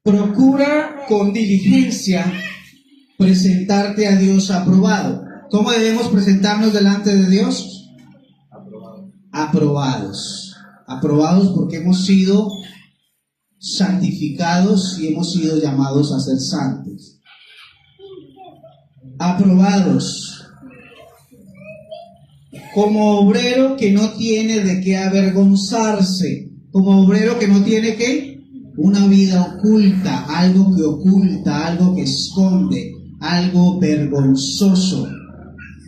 procura con diligencia presentarte a Dios aprobado. ¿Cómo debemos presentarnos delante de Dios? Aprobados. Aprobados porque hemos sido santificados y hemos sido llamados a ser santos. Aprobados. Como obrero que no tiene de qué avergonzarse. Como obrero que no tiene ¿qué? Una vida oculta, algo que esconde, algo vergonzoso,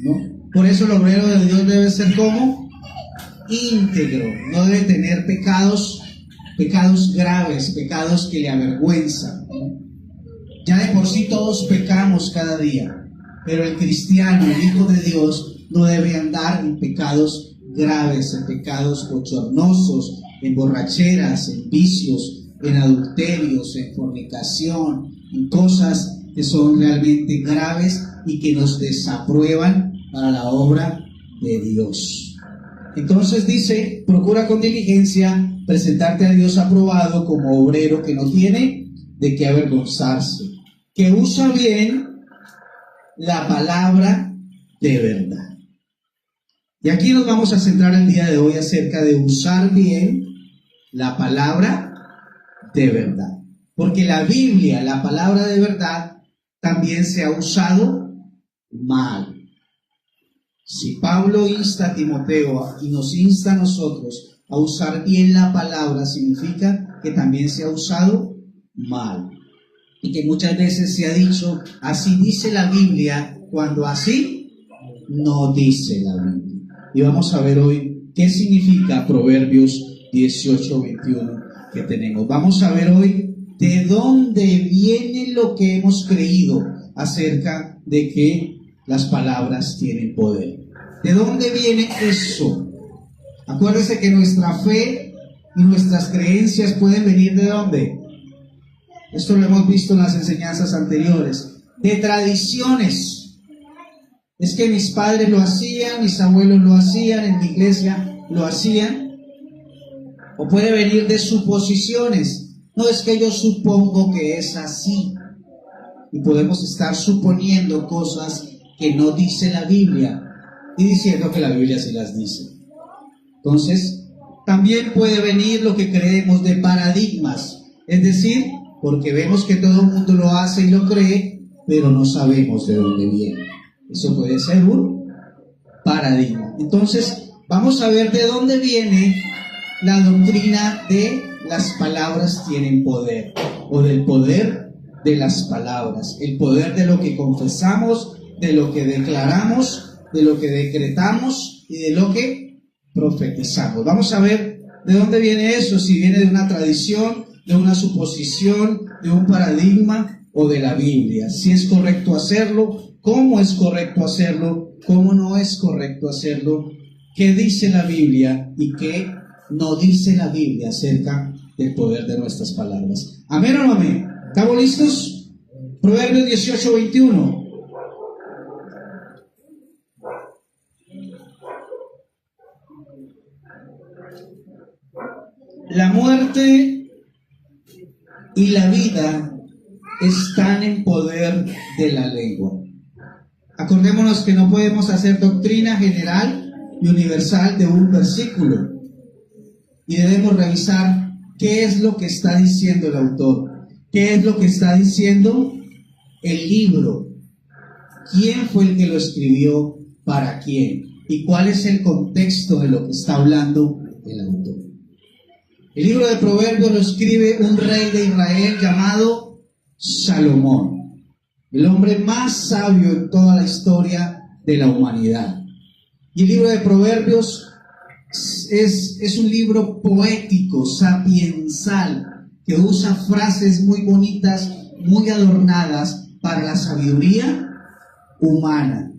¿no? Por eso el obrero de Dios debe ser como íntegro, no debe tener pecados graves, pecados que le avergüenzan, ¿no? Ya de por sí todos pecamos cada día, pero el cristiano, el hijo de Dios, no debe andar en pecados graves, en pecados bochornosos, en borracheras, en vicios, en adulterios, en fornicación, en cosas que son realmente graves y que nos desaprueban para la obra de Dios. Entonces dice, procura con diligencia presentarte a Dios aprobado como obrero que no tiene de qué avergonzarse, que usa bien la palabra de verdad. Y aquí nos vamos a centrar el día de hoy acerca de usar bien la palabra de verdad. Porque la Biblia, la palabra de verdad, también se ha usado mal. Si Pablo insta a Timoteo y nos insta a nosotros a usar bien la palabra, significa que también se ha usado mal. Y que muchas veces se ha dicho, así dice la Biblia, cuando así no dice la Biblia. Y vamos a ver hoy qué significa Proverbios 18:21 que tenemos. Vamos a ver hoy de dónde viene lo que hemos creído acerca de que las palabras tienen poder. ¿De dónde viene eso? Acuérdese que nuestra fe y nuestras creencias pueden venir ¿de dónde? Esto lo hemos visto en las enseñanzas anteriores. De tradiciones. Es que mis padres lo hacían, mis abuelos lo hacían, en mi iglesia lo hacían. O puede venir de suposiciones. No, es que yo supongo que es así. Y podemos estar suponiendo cosas que no dice la Biblia y diciendo que la Biblia sí las dice. Entonces, también puede venir lo que creemos de paradigmas. Es decir, porque vemos que todo el mundo lo hace y lo cree, pero no sabemos de dónde viene. Eso puede ser un paradigma. Entonces, vamos a ver de dónde viene la doctrina de las palabras tienen poder, o del poder de las palabras, el poder de lo que confesamos, de lo que declaramos, de lo que decretamos y de lo que profetizamos. Vamos a ver de dónde viene eso, si viene de una tradición, de una suposición, de un paradigma o de la Biblia. Si es correcto hacerlo, cómo es correcto hacerlo, cómo no es correcto hacerlo, qué dice la Biblia y qué no dice la Biblia acerca del poder de nuestras palabras. ¿Amén o no amén? ¿Estamos listos? Proverbios 18:21. La muerte y la vida están en poder de la lengua. Acordémonos que no podemos hacer doctrina general y universal de un versículo. Y debemos revisar qué es lo que está diciendo el autor, qué es lo que está diciendo el libro, quién fue el que lo escribió, para quién, y cuál es el contexto de lo que está hablando el autor. El libro de Proverbios lo escribe un rey de Israel llamado Salomón, el hombre más sabio en toda la historia de la humanidad. Y el libro de Proverbios es un libro poético, sapiensal, que usa frases muy bonitas, muy adornadas para la sabiduría humana.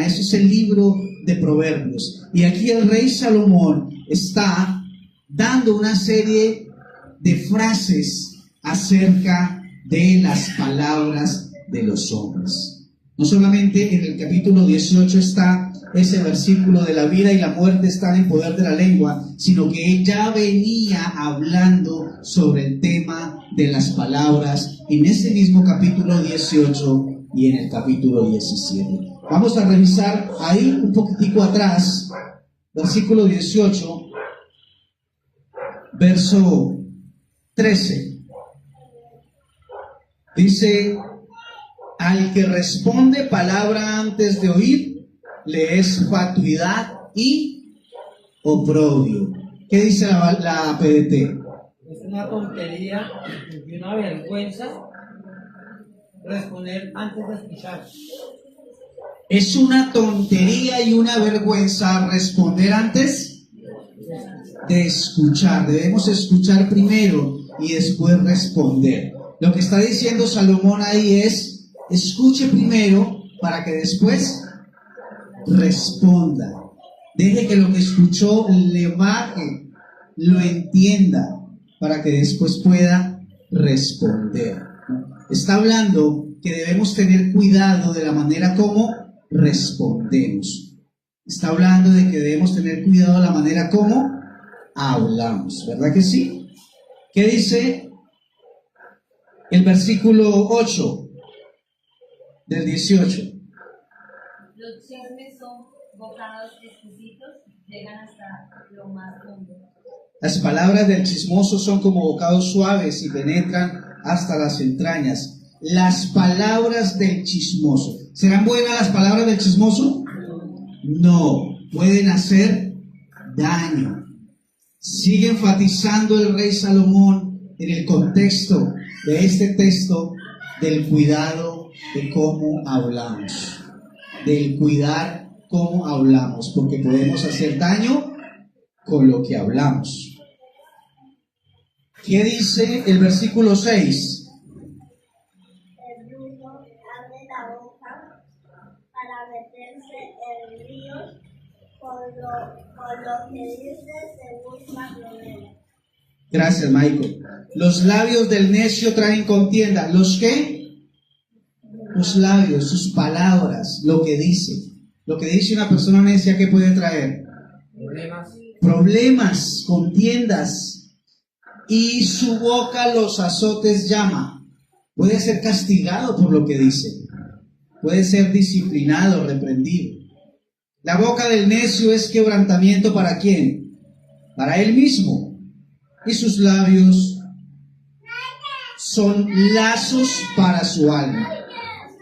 Eso es el libro de Proverbios. Y aquí el rey Salomón está dando una serie de frases acerca de las palabras de los hombres. No solamente en el capítulo 18 está ese versículo de la vida y la muerte están en poder de la lengua, sino que él ya venía hablando sobre el tema de las palabras en ese mismo capítulo 18 y en el capítulo 17. Vamos a revisar ahí un poquitico atrás, versículo 18, verso 13. Dice: al que responde palabra antes de oír, le es fatuidad y oprobio. ¿Qué dice la PDT? Es una tontería y una vergüenza responder antes de escuchar. Es una tontería y una vergüenza responder antes de escuchar. Debemos escuchar primero y después responder. Lo que está diciendo Salomón ahí es: escuche primero para que después responda. Deje que lo que escuchó le baje, lo entienda, para que después pueda responder. Está hablando que debemos tener cuidado de la manera como respondemos. Está hablando de que debemos tener cuidado de la manera como hablamos, ¿verdad que sí? ¿Qué dice el versículo 8 del 18? Los chismes son bocados exquisitos, llegan hasta lo más hondo. Las palabras del chismoso son como bocados suaves y penetran hasta las entrañas. Las palabras del chismoso. ¿Serán buenas las palabras del chismoso? No, pueden hacer daño. Sigue enfatizando el rey Salomón en el contexto de este texto del cuidado de cómo hablamos. Del cuidar cómo hablamos, porque podemos hacer daño con lo que hablamos. ¿Qué dice el versículo 6? El brujo abre la boca para meterse en ríos, por lo que dice se busca problemas. Gracias, Michael. Los labios del necio traen contienda. ¿Los qué? Los labios, sus palabras, lo que dice. Lo que dice una persona necia, ¿qué puede traer? Problemas, contiendas. Y su boca los azotes llama. Puede ser castigado por lo que dice. Puede ser disciplinado, reprendido. La boca del necio es quebrantamiento ¿para quién? Para él mismo. Y sus labios son lazos para su alma.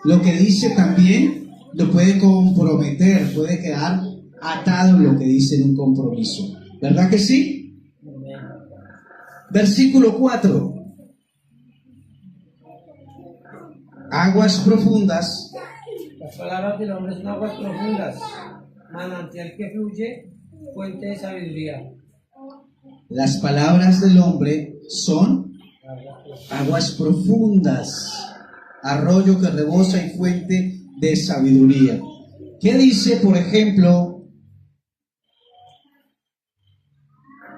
Lo que dice también lo puede comprometer, puede quedar atado lo que dice en un compromiso. ¿Verdad que sí? Versículo 4. Aguas profundas. Las palabras del hombre son aguas profundas, manantial que fluye, fuente de sabiduría. Las palabras del hombre son aguas profundas, arroyo que rebosa y fuente de sabiduría. ¿Qué dice, por ejemplo,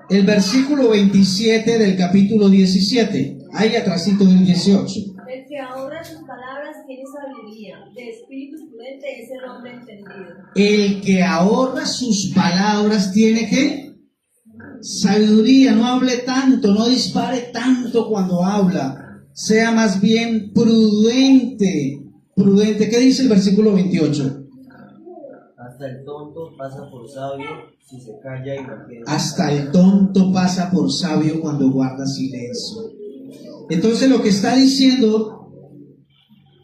el versículo 27 del capítulo 17? Ahí atrásito del 18. El que ahorra sus palabras tiene sabiduría, de espíritu prudente es el hombre entendido. El que ahorra sus palabras tiene ¿qué? Sabiduría. No hable tanto, no dispare tanto cuando habla. Sea más bien prudente. Prudente. ¿Qué dice el versículo 28? Hasta el tonto pasa por sabio si se calla y no quiere. Hasta el tonto pasa por sabio cuando guarda silencio. Entonces lo que está diciendo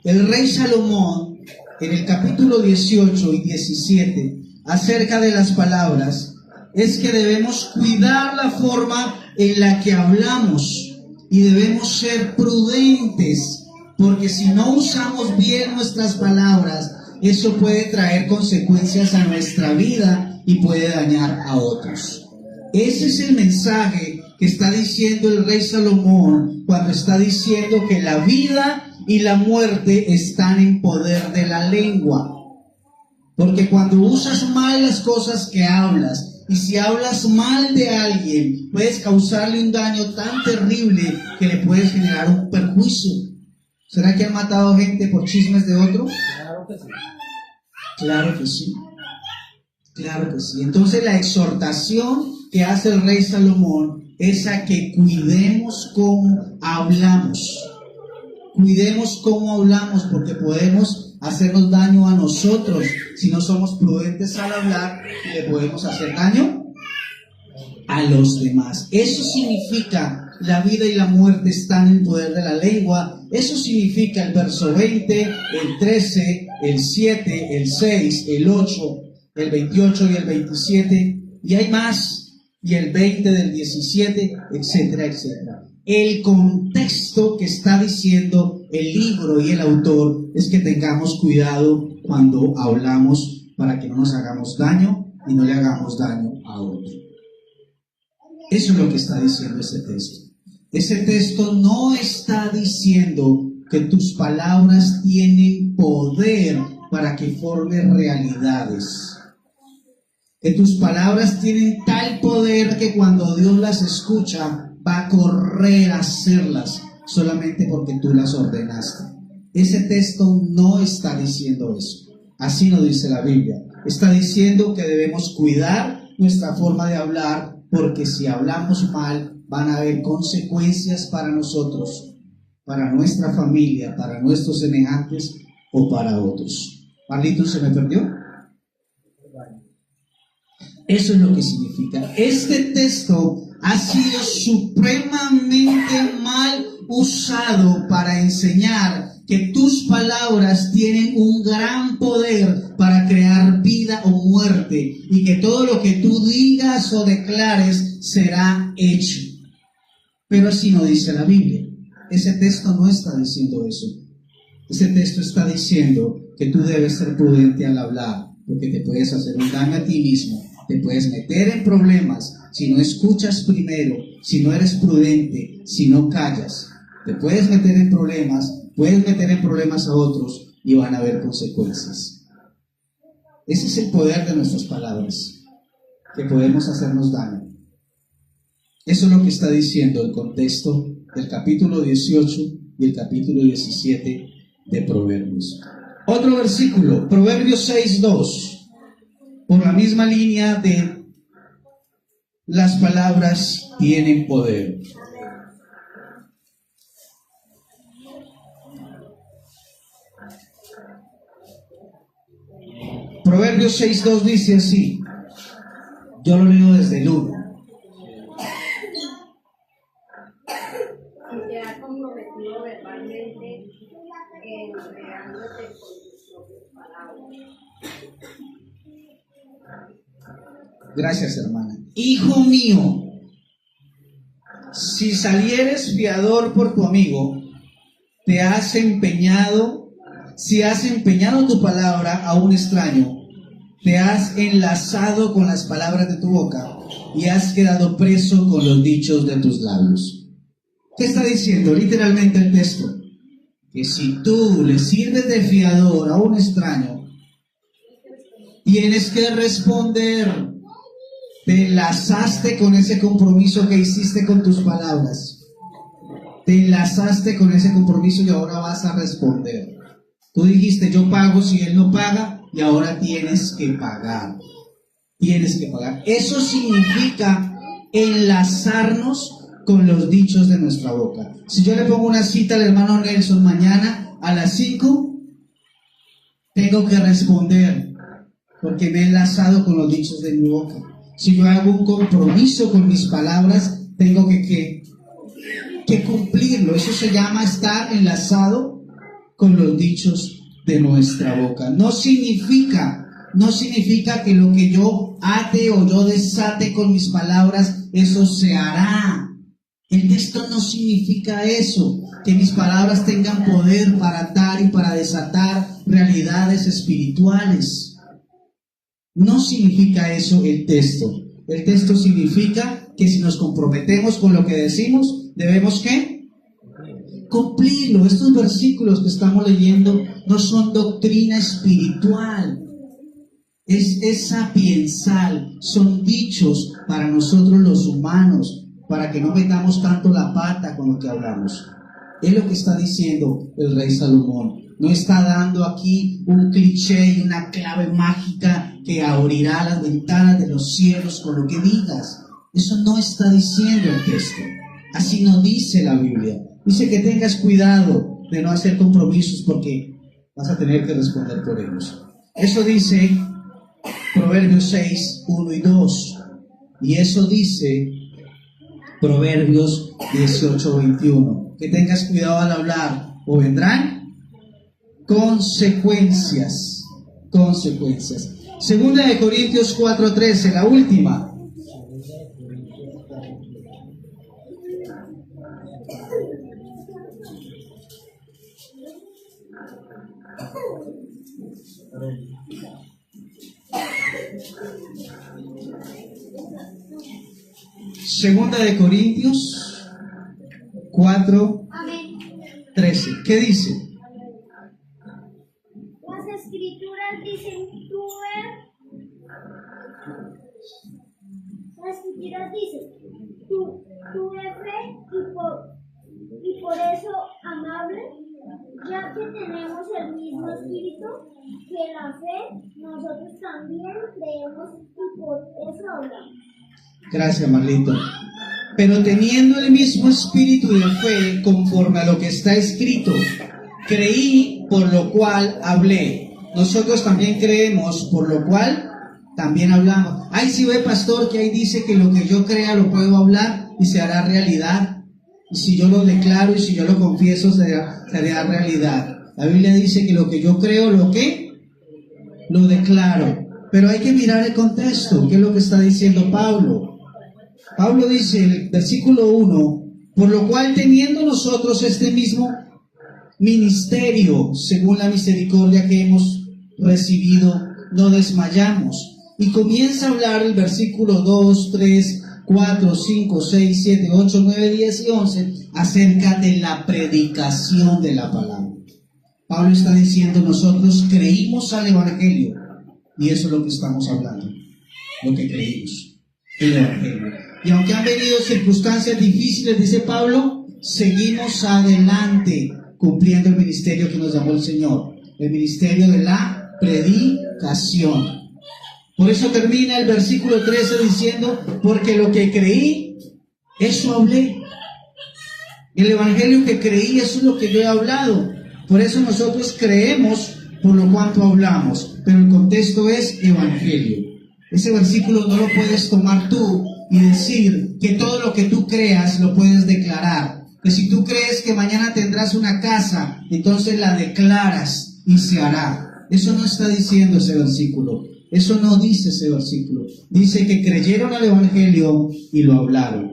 el rey Salomón en el capítulo 18 y 17 acerca de las palabras es que debemos cuidar la forma en la que hablamos y debemos ser prudentes, porque si no usamos bien nuestras palabras, eso puede traer consecuencias a nuestra vida y puede dañar a otros. Ese es el mensaje que está diciendo el rey Salomón cuando está diciendo que la vida y la muerte están en poder de la lengua. Porque cuando usas mal las cosas que hablas, y si hablas mal de alguien, puedes causarle un daño tan terrible que le puedes generar un perjuicio. ¿Será que han matado gente por chismes de otro? Claro que sí. Claro que sí. Claro que sí. Entonces la exhortación que hace el rey Salomón es a que cuidemos cómo hablamos. Cuidemos cómo hablamos, porque podemos hacernos daño a nosotros si no somos prudentes al hablar, y le podemos hacer daño a los demás. Eso significa la vida y la muerte están en poder de la lengua. Eso significa el verso 20, el 13, el 7, el 6, el 8, el 28 y el 27, y hay más, y el 20 del 17, etcétera, etcétera. El contexto que está diciendo el libro y el autor es que tengamos cuidado cuando hablamos para que no nos hagamos daño y no le hagamos daño a otro. Eso es lo que está diciendo ese texto. Ese texto no está diciendo que tus palabras tienen poder para que formen realidades. Que tus palabras tienen tal poder que cuando Dios las escucha va a correr a hacerlas solamente porque tú las ordenaste. Ese texto no está diciendo eso. Así no dice la Biblia. Está diciendo que debemos cuidar nuestra forma de hablar, porque si hablamos mal van a haber consecuencias para nosotros, para nuestra familia, para nuestros semejantes o para otros. ¿Marlito se me perdió? Eso es lo que significa. Este texto ha sido supremamente mal usado para enseñar que tus palabras tienen un gran poder para crear vida o muerte, y que todo lo que tú digas o declares será hecho. Pero así no dice la Biblia. Ese texto no está diciendo eso. Ese texto está diciendo que tú debes ser prudente al hablar, porque te puedes hacer un daño a ti mismo. Te puedes meter en problemas si no escuchas primero, si no eres prudente, si no callas. Te puedes meter en problemas, puedes meter en problemas a otros y van a haber consecuencias. Ese es el poder de nuestras palabras, que podemos hacernos daño. Eso es lo que está diciendo el contexto del capítulo 18 y el capítulo 17 de Proverbios. Otro versículo, Proverbios 6:2. Por la misma línea de las palabras tienen poder. Proverbios 6:2 dice así. Yo lo leo desde el 1. Si te has comprometido verbalmente enredándote con tus propias palabras. Gracias, hermana. Hijo mío, si salieres fiador por tu amigo, si has empeñado tu palabra a un extraño, te has enlazado con las palabras de tu boca y has quedado preso con los dichos de tus labios. ¿Qué está diciendo literalmente el texto? Que si tú le sirves de fiador a un extraño, tienes que responder. Te enlazaste con ese compromiso que hiciste con tus palabras. Te enlazaste con ese compromiso y ahora vas a responder. Tú dijiste, yo pago si él no paga, y ahora tienes que pagar. Tienes que pagar. Eso significa enlazarnos con los dichos de nuestra boca. Si yo le pongo una cita al hermano Nelson mañana a las 5, tengo que responder, porque me he enlazado con los dichos de mi boca. Si yo hago un compromiso con mis palabras, tengo que cumplirlo. Eso se llama estar enlazado con los dichos de nuestra boca. No significa que lo que yo ate o yo desate con mis palabras, eso se hará. El texto no significa eso, que mis palabras tengan poder para atar y para desatar realidades espirituales. No significa eso el texto. El texto significa que si nos comprometemos con lo que decimos, debemos ¿qué? Cumplirlo. Estos versículos que estamos leyendo no son doctrina espiritual, es sapiensal, son dichos para nosotros los humanos, para que no metamos tanto la pata con lo que hablamos. Es lo que está diciendo el rey Salomón. No está dando aquí un cliché y una clave mágica que abrirá las ventanas de los cielos con lo que digas. Eso no está diciendo el texto. Así no dice la Biblia. Dice que tengas cuidado de no hacer compromisos porque vas a tener que responder por ellos. Eso dice Proverbios 6, 1 y 2. Y eso dice Proverbios 18, 21. Que tengas cuidado al hablar o vendrán consecuencias. Consecuencias. Segunda de Corintios 4, 13, la última. Segunda de Corintios 4, 13. ¿Qué dice? Las escrituras dicen, tuve fe y por eso amable, ya que tenemos el mismo espíritu que la fe, nosotros también creemos y por eso hablamos. Gracias, Marlito. Pero teniendo el mismo espíritu de fe, conforme a lo que está escrito, creí, por lo cual hablé. Nosotros también creemos, por lo cual también hablamos. Ay, si ve, pastor, que ahí dice que lo que yo crea lo puedo hablar y se hará realidad. Y si yo lo declaro y si yo lo confieso, se hará realidad. La Biblia dice que lo que yo creo, lo declaro. Pero hay que mirar el contexto. ¿Qué es lo que está diciendo Pablo? Pablo dice en el versículo 1, por lo cual teniendo nosotros este mismo ministerio, según la misericordia que hemos recibido, no desmayamos. Y comienza a hablar el versículo 2, 3, 4, 5, 6, 7, 8, 9, 10 y 11 acerca de la predicación de la palabra. Pablo está diciendo, nosotros creímos al Evangelio, y eso es lo que estamos hablando, lo que creímos, el Evangelio. Y aunque han venido circunstancias difíciles, dice Pablo, seguimos adelante cumpliendo el ministerio que nos llamó el Señor, el ministerio de la predicación. Por eso termina el versículo 13 diciendo, porque lo que creí, eso hablé. El Evangelio que creí, eso es lo que yo he hablado. Por eso nosotros creemos por lo cuanto hablamos, pero el contexto es Evangelio. Ese versículo no lo puedes tomar tú y decir que todo lo que tú creas lo puedes declarar. Que si tú crees que mañana tendrás una casa, entonces la declaras y se hará. Eso no está diciendo ese versículo. Eso no dice ese versículo. Dice que creyeron al Evangelio y lo hablaron.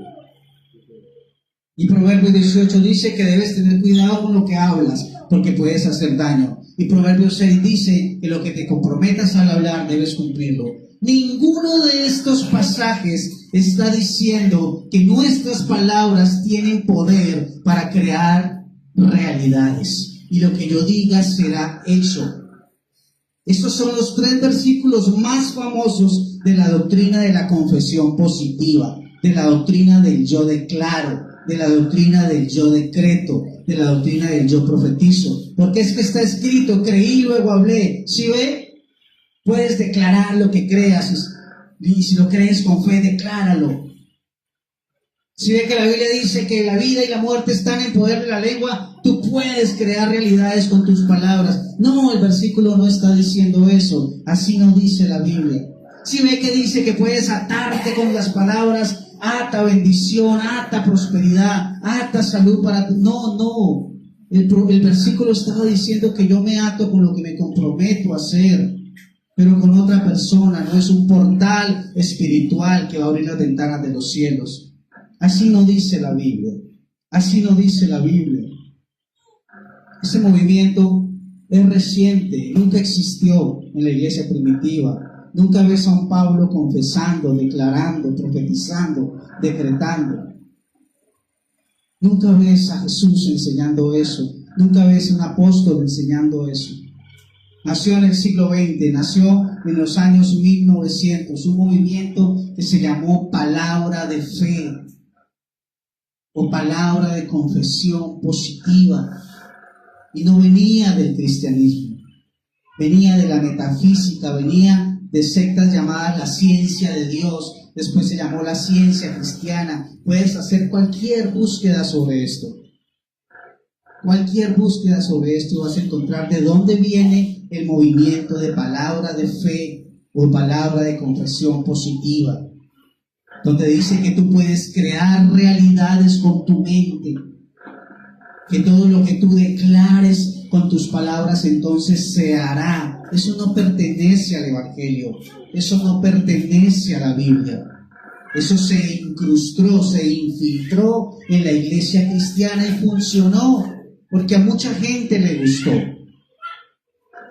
Y Proverbios 18 dice que debes tener cuidado con lo que hablas, porque puedes hacer daño. Y Proverbios 6 dice que lo que te comprometas al hablar debes cumplirlo. Ninguno de estos pasajes está diciendo que nuestras palabras tienen poder para crear realidades. Y lo que yo diga será hecho. Estos son los 3 versículos más famosos de la doctrina de la confesión positiva, de la doctrina del yo declaro, de la doctrina del yo decreto, de la doctrina del yo profetizo. Porque es que está escrito, creí, luego hablé. ¿Sí ve? Puedes declarar lo que creas y si lo crees con fe, decláralo. Si ve que la Biblia dice que la vida y la muerte están en poder de la lengua, tú puedes crear realidades con tus palabras. No, el versículo no está diciendo eso. Así no dice la Biblia. Si ve que dice que puedes atarte con las palabras, ata bendición, ata prosperidad, ata salud para ti. No. El versículo estaba diciendo que yo me ato con lo que me comprometo a hacer, pero con otra persona. No es un portal espiritual que va a abrir las ventanas de los cielos. Así no dice la Biblia. Así no dice la Biblia. Ese movimiento es reciente, nunca existió en la iglesia primitiva. Nunca ves a un Pablo confesando, declarando, profetizando, decretando. Nunca ves a Jesús enseñando eso. Nunca ves a un apóstol enseñando eso. Nació en el siglo XX, nació en los años 1900, un movimiento que se llamó palabra de fe o palabra de confesión positiva, y no venía del cristianismo, venía de la metafísica, venía de sectas llamadas la ciencia de Dios, después se llamó la ciencia cristiana. Puedes hacer cualquier búsqueda sobre esto. Cualquier búsqueda sobre esto vas a encontrar de dónde viene el movimiento de palabra de fe o palabra de confesión positiva, donde dice que tú puedes crear realidades con tu mente, que todo lo que tú declares con tus palabras entonces se hará. Eso no pertenece al Evangelio, eso no pertenece a la Biblia. Eso se incrustó, se infiltró en la iglesia cristiana y funcionó, porque a mucha gente le gustó.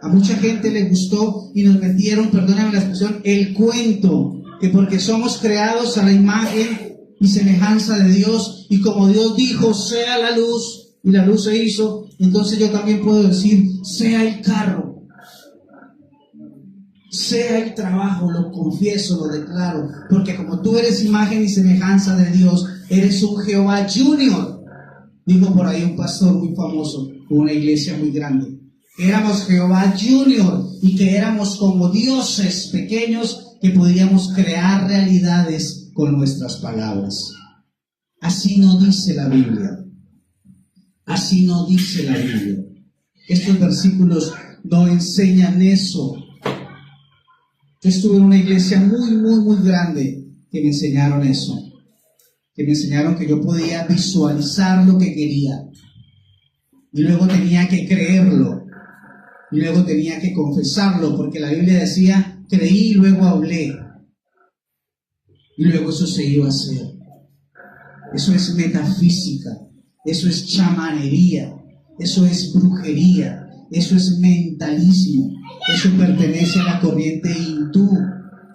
A mucha gente le gustó y nos metieron, perdóname la expresión, el cuento, que porque somos creados a la imagen y semejanza de Dios, y como Dios dijo, sea la luz, y la luz se hizo, entonces yo también puedo decir, sea el carro, sea el trabajo, lo confieso, lo declaro, porque como tú eres imagen y semejanza de Dios, eres un Jehová Junior. Dijo por ahí un pastor muy famoso, con una iglesia muy grande, que éramos Jehová Junior y que éramos como dioses pequeños que podíamos crear realidades con nuestras palabras. Así no dice la Biblia. Así no dice la Biblia. Estos versículos no enseñan eso. Yo estuve en una iglesia muy grande que me enseñaron eso. Que me enseñaron que yo podía visualizar lo que quería. Y luego tenía que creerlo. Y luego tenía que confesarlo, porque la Biblia decía, creí y luego hablé. Y luego eso se iba a hacer. Eso es metafísica. Eso es chamanería. Eso es brujería. Eso es mentalismo. Eso pertenece a la corriente hindú.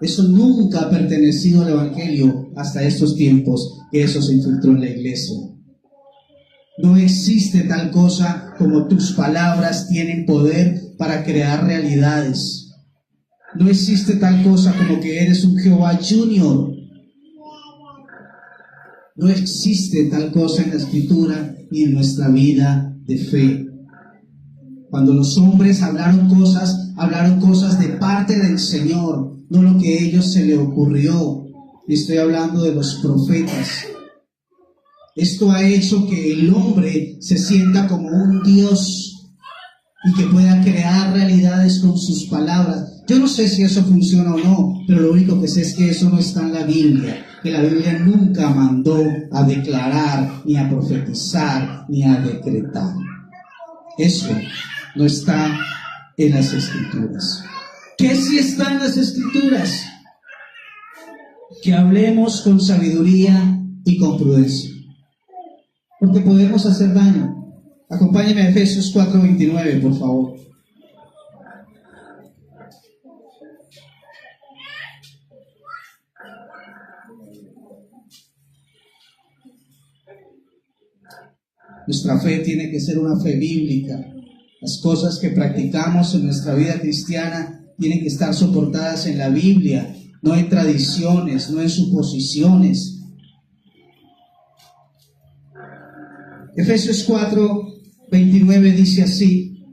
Eso nunca ha pertenecido al Evangelio hasta estos tiempos que eso se infiltró en la iglesia. No existe tal cosa como tus palabras tienen poder para crear realidades. No existe tal cosa como que eres un Jehová Junior. No existe tal cosa en la Escritura ni en nuestra vida de fe. Cuando los hombres hablaron cosas de parte del Señor, no lo que a ellos se les ocurrió. Estoy hablando de los profetas. Esto ha hecho que el hombre se sienta como un Dios y que pueda crear realidades con sus palabras. Yo no sé si eso funciona o no, pero lo único que sé es que eso no está en la Biblia, que la Biblia nunca mandó a declarar, ni a profetizar, ni a decretar. Eso no está en las Escrituras. ¿Qué sí está en las Escrituras? Que hablemos con sabiduría y con prudencia, porque podemos hacer daño. Acompáñenme a Efesios 4:29, por favor. Nuestra fe tiene que ser una fe bíblica. Las cosas que practicamos en nuestra vida cristiana tienen que estar soportadas en la Biblia, no en tradiciones, no en suposiciones. Efesios 4:29 dice así: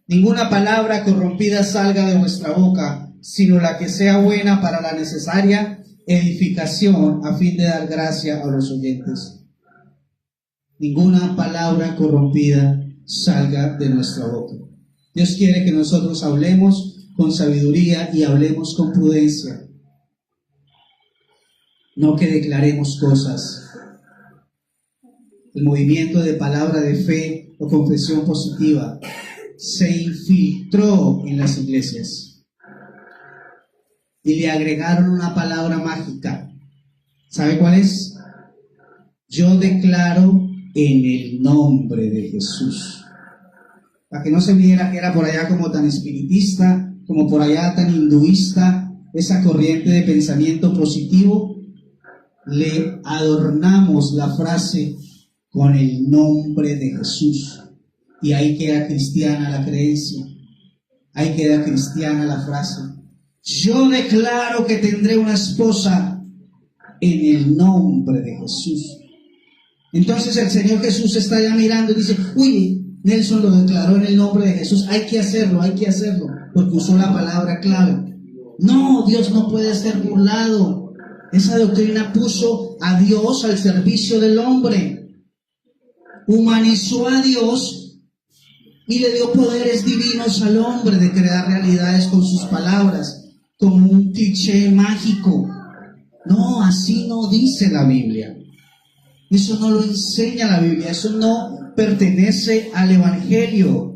ninguna palabra corrompida salga de vuestra boca, sino la que sea buena para la necesaria edificación, a fin de dar gracia a los oyentes. Ninguna palabra corrompida salga de nuestra boca. Dios quiere que nosotros hablemos con sabiduría y hablemos con prudencia. No que declaremos cosas. El movimiento de palabra de fe o confesión positiva se infiltró en las iglesias y le agregaron una palabra mágica. ¿Sabe cuál es? Yo declaro en el nombre de Jesús. Para que no se viera que era por allá como tan espiritista, como por allá tan hinduista, esa corriente de pensamiento positivo, le adornamos la frase con el nombre de Jesús. Y ahí queda cristiana la creencia. Ahí queda cristiana la frase. Yo declaro que tendré una esposa en el nombre de Jesús. Entonces el Señor Jesús está ya mirando y dice, uy, Nelson lo declaró en el nombre de Jesús, hay que hacerlo, porque usó la palabra clave. No, Dios no puede ser burlado. Esa doctrina puso a Dios al servicio del hombre. Humanizó a Dios y le dio poderes divinos al hombre de crear realidades con sus palabras, como un cliché mágico. No, así no dice la Biblia. Eso no lo enseña la Biblia, eso no pertenece al Evangelio.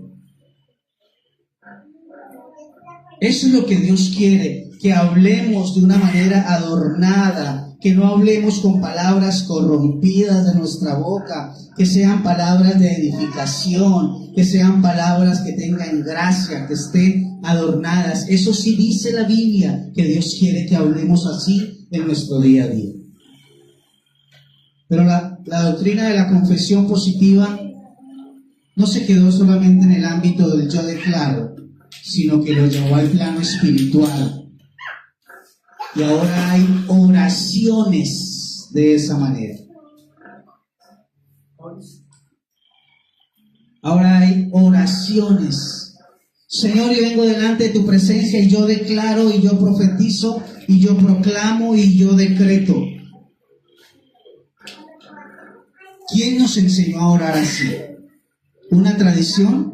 Eso es lo que Dios quiere, que hablemos de una manera adornada, que no hablemos con palabras corrompidas de nuestra boca, que sean palabras de edificación, que sean palabras que tengan gracia, que estén adornadas. Eso sí dice la Biblia, que Dios quiere que hablemos así en nuestro día a día. Pero la doctrina de la confesión positiva no se quedó solamente en el ámbito del yo declaro, sino que lo llevó al plano espiritual. Y ahora hay oraciones de esa manera. Ahora hay oraciones. Señor, yo vengo delante de tu presencia y yo declaro y yo profetizo y yo proclamo y yo decreto. ¿Quién nos enseñó a orar así? ¿Una tradición?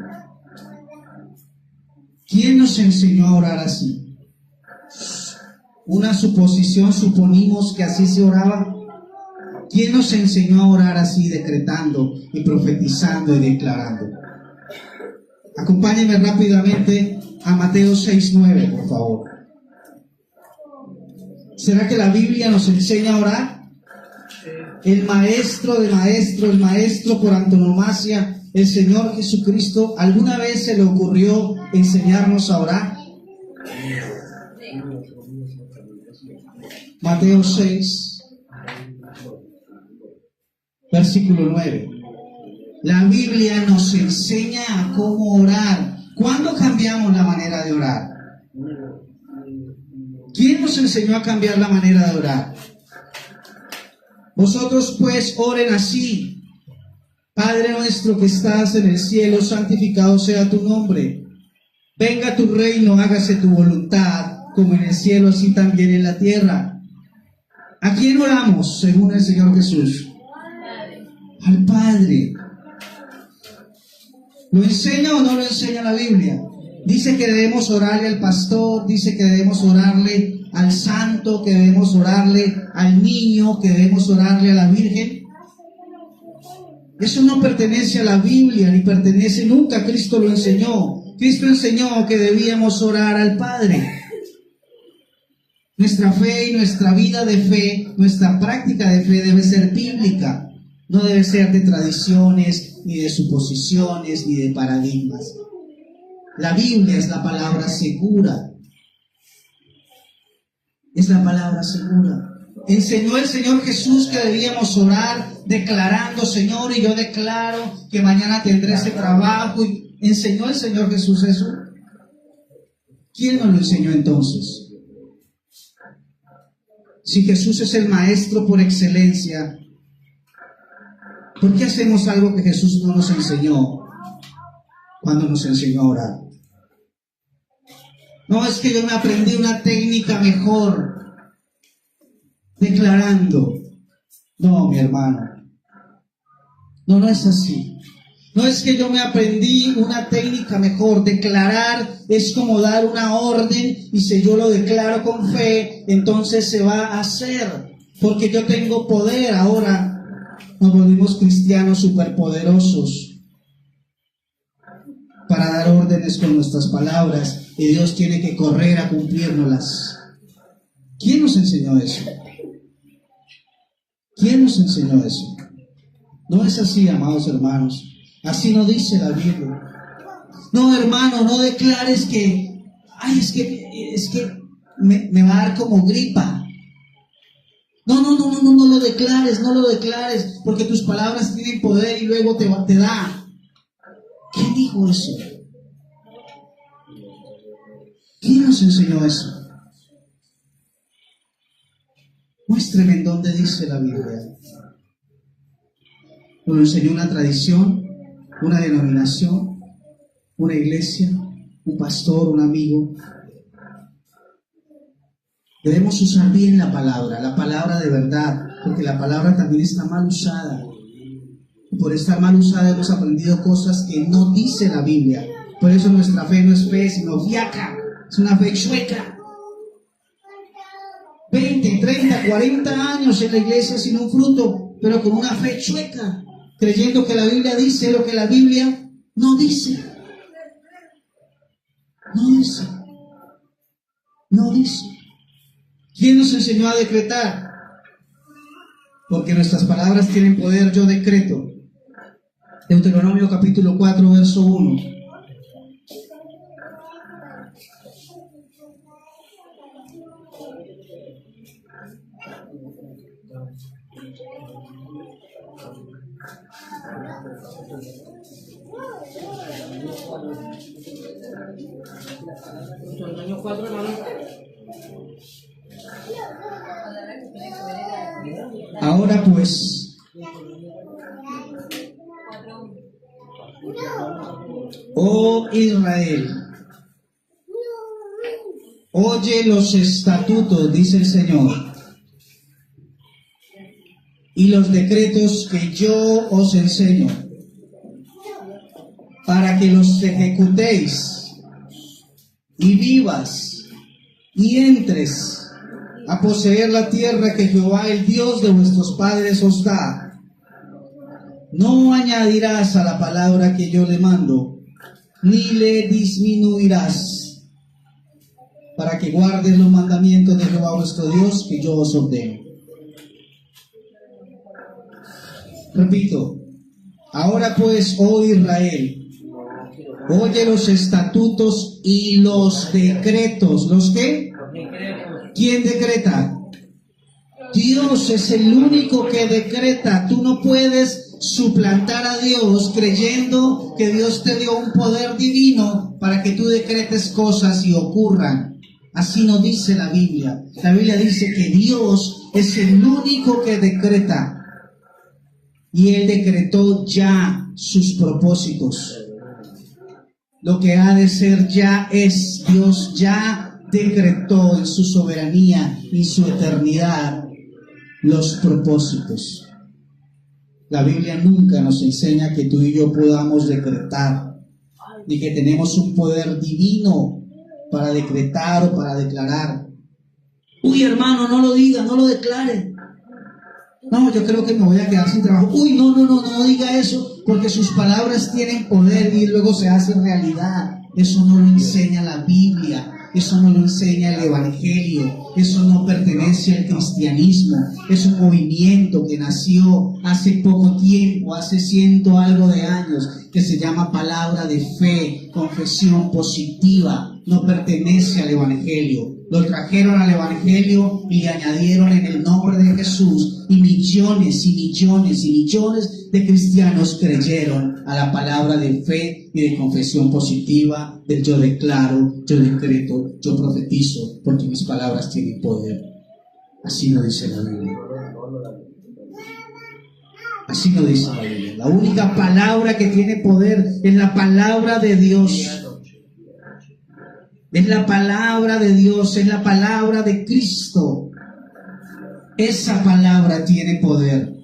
¿Quién nos enseñó a orar así? ¿Una suposición? ¿Suponimos que así se oraba? ¿Quién nos enseñó a orar así, decretando y profetizando y declarando? Acompáñenme rápidamente a Mateo 6:9, por favor. ¿Será que la Biblia nos enseña a orar? El maestro de maestros, el maestro por antonomasia, el Señor Jesucristo, ¿alguna vez se le ocurrió enseñarnos a orar? Mateo 6, versículo 9. La Biblia nos enseña a cómo orar. ¿Cuándo cambiamos la manera de orar? ¿Quién nos enseñó a cambiar la manera de orar? Vosotros pues oren así: Padre nuestro que estás en el cielo, santificado sea tu nombre. Venga tu reino, hágase tu voluntad, como en el cielo, así también en la tierra. ¿A quién oramos según el Señor Jesús? Al Padre. ¿Lo enseña o no lo enseña la Biblia? Dice que debemos orarle al pastor, dice que debemos orarle al santo, que debemos orarle al niño, que debemos orarle a la Virgen. Eso no pertenece a la Biblia, ni pertenece nunca. Cristo lo enseñó. Cristo enseñó que debíamos orar al Padre. Nuestra fe y nuestra vida de fe, nuestra práctica de fe debe ser bíblica. No debe ser de tradiciones, ni de suposiciones, ni de paradigmas. La Biblia es la palabra segura. Es la palabra segura. Enseñó el Señor Jesús que debíamos orar declarando: Señor, y yo declaro que mañana tendré ese trabajo. ¿Enseñó el Señor Jesús eso? ¿Quién nos lo enseñó entonces? Si Jesús es el maestro por excelencia, ¿por qué hacemos algo que Jesús no nos enseñó cuando nos enseñó a orar? No, es que yo me aprendí una técnica mejor declarando. No, mi hermano. No, no es así. No es que yo me aprendí una técnica mejor. Declarar es como dar una orden, y si yo lo declaro con fe, entonces se va a hacer, porque yo tengo poder. Ahora nos volvimos cristianos superpoderosos para dar órdenes con nuestras palabras, y Dios tiene que correr a cumplírnoslas. ¿Quién nos enseñó eso? ¿Quién nos enseñó eso? No es así, amados hermanos. Así no dice la Biblia. No, hermano, no declares que, ay, es que me va a dar como gripa. No lo declares, no lo declares, porque tus palabras tienen poder y luego te da. ¿Quién dijo eso? ¿Quién nos enseñó eso? Muéstreme en dónde dice la Biblia. ¿Nos lo enseñó una tradición, una denominación, una iglesia, un pastor, un amigo. Debemos usar bien la palabra de verdad, porque la palabra también está mal usada. Y por estar mal usada hemos aprendido cosas que no dice la Biblia. Por eso nuestra fe no es fe, sino fiaca, es una fe chueca. 20, 30, 40 años en la iglesia sin un fruto, pero con una fe chueca, creyendo que la Biblia dice lo que la Biblia no dice. No dice. No dice. ¿Quién nos enseñó a decretar? Porque nuestras palabras tienen poder, yo decreto. Deuteronomio capítulo 4, verso 1. Deuteronomio 4, hermano. Ahora pues, oh Israel, oye los estatutos, dice el Señor, y los decretos que yo os enseño, para que los ejecutéis y vivas y entres a poseer la tierra que Jehová, el Dios de vuestros padres, os da. No añadirás a la palabra que yo le mando, ni le disminuirás, para que guardes los mandamientos de Jehová vuestro Dios que yo os ordeno. Repito, ahora pues, oh Israel, oye los estatutos y los decretos. ¿Los qué? ¿Quién decreta? Dios es el único que decreta. Tú no puedes suplantar a Dios creyendo que Dios te dio un poder divino para que tú decretes cosas y ocurran. Así no dice la Biblia. La Biblia dice que Dios es el único que decreta. Y Él decretó ya sus propósitos. Lo que ha de ser ya es. Dios ya decretó en su soberanía y su eternidad los propósitos. La Biblia nunca nos enseña que tú y yo podamos decretar, ni que tenemos un poder divino para decretar o para declarar. Uy, hermano, no lo diga, no lo declare. No, yo creo que me voy a quedar sin trabajo. Uy, no diga eso, porque sus palabras tienen poder y luego se hace realidad. Eso no lo enseña la Biblia. Eso no lo enseña el Evangelio, eso no pertenece al cristianismo, es un movimiento que nació hace poco tiempo, hace 100 algo de años, que se llama palabra de fe, confesión positiva, no pertenece al Evangelio. Lo trajeron al Evangelio y le añadieron en el nombre de Jesús, y millones y millones y millones de cristianos creyeron a la palabra de fe y de confesión positiva, del yo declaro, yo decreto, yo profetizo, porque mis palabras tienen poder. Así no dice la Biblia. Así no dice la Biblia. La única palabra que tiene poder es la palabra de Dios. Es la palabra de Dios, es la palabra de Cristo. Esa palabra tiene poder.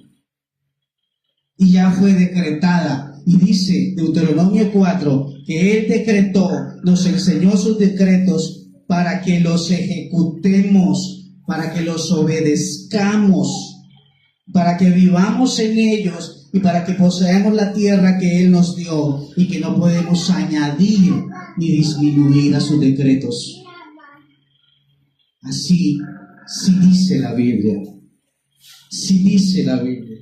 Y ya fue decretada. Y dice Deuteronomio 4 que Él decretó, nos enseñó sus decretos para que los ejecutemos, para que los obedezcamos, para que vivamos en ellos y para que poseamos la tierra que Él nos dio y que no podemos añadir ni disminuir a sus decretos. Así, sí dice la Biblia. Sí dice la Biblia.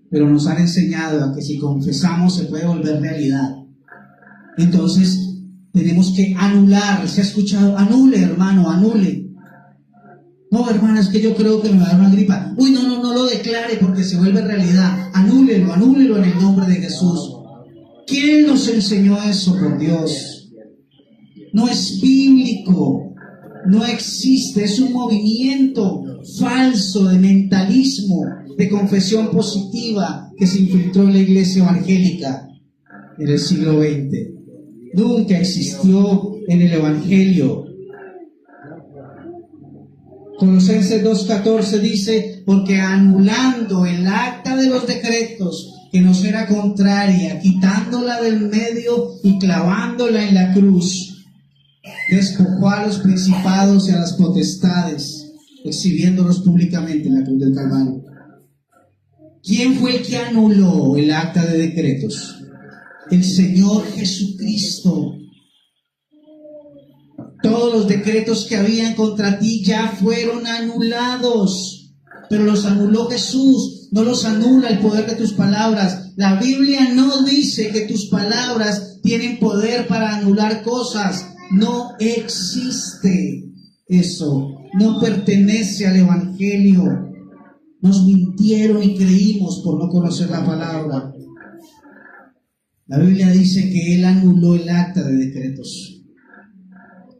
Pero nos han enseñado a que si confesamos se puede volver realidad. Entonces tenemos que anular. ¿Se ha escuchado? Anule, hermano, anule. No, hermana, es que yo creo que me va a dar una gripa. Uy, no lo declare porque se vuelve realidad. Anúlelo en el nombre de Jesús. ¿Quién nos enseñó eso, por Dios? No es bíblico. No existe. Es un movimiento falso de mentalismo, de confesión positiva que se infiltró en la iglesia evangélica en el siglo XX. Nunca existió en el Evangelio. Colosenses 2:14 dice, porque anulando el acta de los decretos que nos era contraria, quitándola del medio y clavándola en la cruz, despojó a los principados y a las potestades, exhibiéndolos públicamente en la cruz del Calvario. ¿Quién fue el que anuló el acta de decretos? El Señor Jesucristo. Todos los decretos que habían contra ti ya fueron anulados, pero los anuló Jesús, no los anula el poder de tus palabras. La Biblia no dice que tus palabras tienen poder para anular cosas. No existe eso, no pertenece al Evangelio. Nos mintieron y creímos por no conocer la palabra. La Biblia dice que Él anuló el acta de decretos.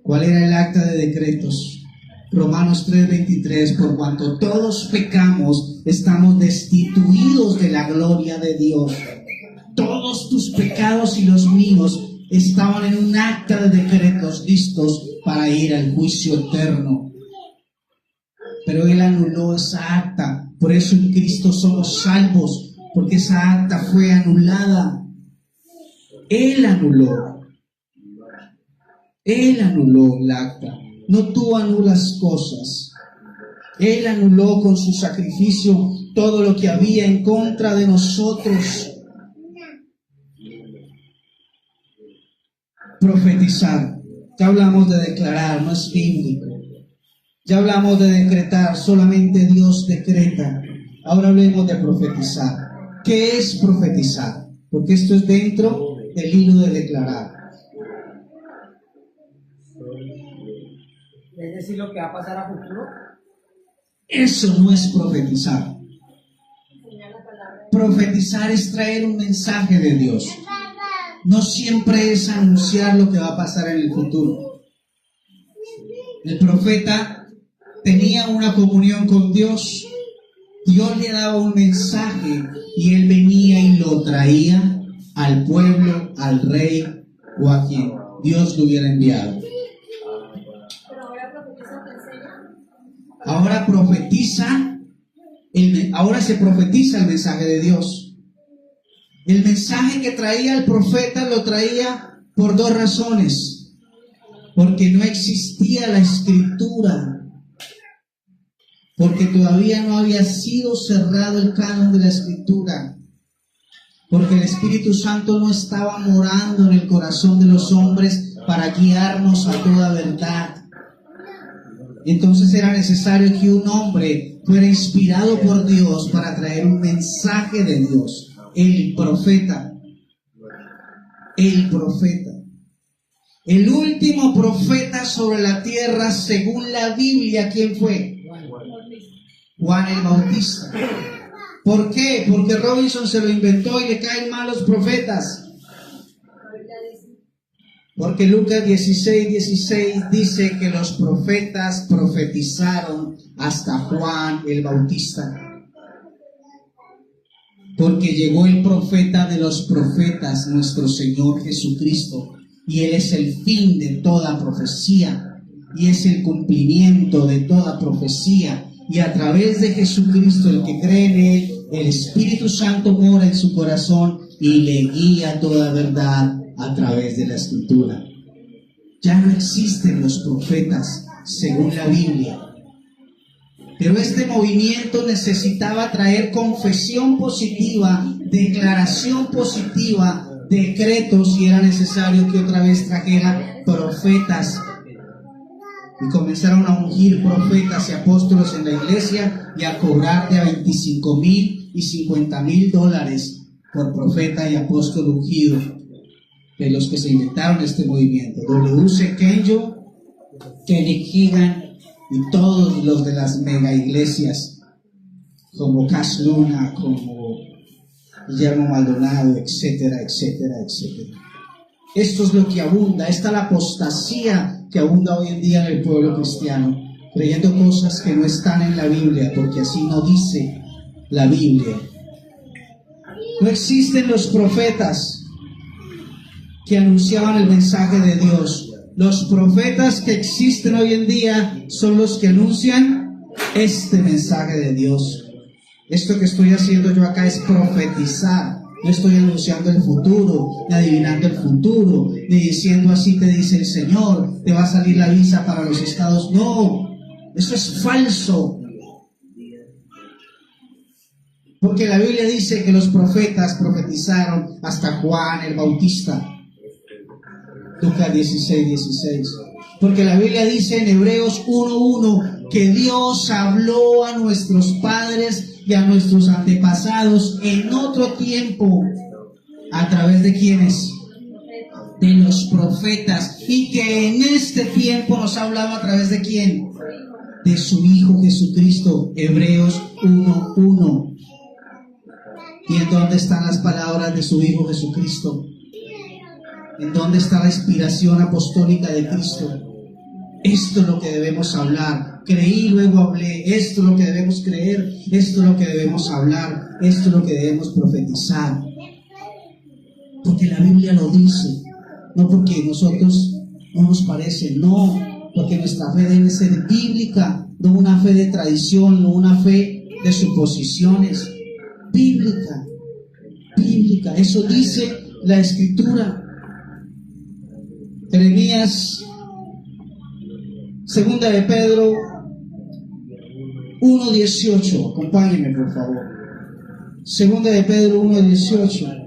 ¿Cuál era el acta de decretos? Romanos 3:23, por cuanto todos pecamos, estamos destituidos de la gloria de Dios. Todos tus pecados y los míos estaban en un acta de decretos listos para ir al juicio eterno. Pero Él anuló esa acta. Por eso en Cristo somos salvos, porque esa acta fue anulada. Él anuló el acta. No tú anulas cosas. Él anuló con su sacrificio todo lo que había en contra de nosotros. Profetizar. Ya hablamos de declarar, no es bíblico. Ya hablamos de decretar, solamente Dios decreta. Ahora hablemos de profetizar. ¿Qué es profetizar? Porque esto es dentro del hilo de declarar. Es decir, lo que va a pasar a futuro. Eso no es profetizar. Profetizar es traer un mensaje de Dios. No siempre es anunciar lo que va a pasar en el futuro. El profeta tenía una comunión con Dios. Dios le daba un mensaje y él venía y lo traía al pueblo, al rey o a quien Dios lo hubiera enviado. Ahora se profetiza el mensaje de Dios. El mensaje que traía el profeta lo traía por dos razones. Porque no existía la escritura. Porque todavía no había sido cerrado el canon de la escritura. Porque el Espíritu Santo no estaba morando en el corazón de los hombres para guiarnos a toda verdad. Entonces era necesario que un hombre fuera inspirado por Dios para traer un mensaje de Dios. El profeta. El profeta. El último profeta sobre la tierra, según la Biblia, ¿quién fue? Juan el Bautista. ¿Por qué? Porque Robinson se lo inventó y le caen mal los profetas. Porque Lucas 16:16 dice que los profetas profetizaron hasta Juan el Bautista. Porque llegó el profeta de los profetas, nuestro Señor Jesucristo, y Él es el fin de toda profecía, y es el cumplimiento de toda profecía. Y a través de Jesucristo, el que cree en Él, el Espíritu Santo mora en su corazón y le guía toda verdad a través de la Escritura. Ya no existen los profetas según la Biblia. Pero este movimiento necesitaba traer confesión positiva, declaración positiva, decretos, y era necesario que otra vez trajera profetas. Y comenzaron a ungir profetas y apóstoles en la iglesia y a cobrar de a $25,000 y $50,000 por profeta y apóstol ungido, de los que se inventaron este movimiento. W.C. Kenyo, Kenny Higan y todos los de las mega iglesias, como Cash Luna, como Guillermo Maldonado, etcétera, etcétera, etcétera. Esto es lo que abunda, esta es la apostasía que abunda hoy en día en el pueblo cristiano, creyendo cosas que no están en la Biblia, porque así no dice la Biblia. No existen los profetas. que anunciaban el mensaje de Dios. Los profetas que existen hoy en día son los que anuncian este mensaje de Dios. Esto que estoy haciendo yo acá es profetizar. No estoy anunciando el futuro, ni adivinando el futuro, ni diciendo así te dice el Señor, te va a salir la visa para los Estados. No, eso es falso. Porque la Biblia dice que los profetas profetizaron hasta Juan el Bautista. Lucas 16:16. Porque la Biblia dice en Hebreos 1:1 que Dios habló a nuestros padres y a nuestros antepasados en otro tiempo. ¿A través de quiénes? De los profetas. Y que en este tiempo nos ha hablado a través de quién? De su Hijo Jesucristo. Hebreos 1:1. ¿Y en dónde están las palabras de su Hijo Jesucristo? ¿En dónde está la inspiración apostólica de Cristo? Esto es lo que debemos hablar. Creí, luego hablé. Esto es lo que debemos creer. Esto es lo que debemos hablar. Esto es lo que debemos profetizar. Porque la Biblia lo dice. No porque nosotros no nos parece. No, porque nuestra fe debe ser bíblica. No una fe de tradición, no una fe de suposiciones. Bíblica. Bíblica. Eso dice la Escritura. Jeremías, segunda de Pedro 1:18. Acompáñenme, por favor. Segunda de Pedro 1:18.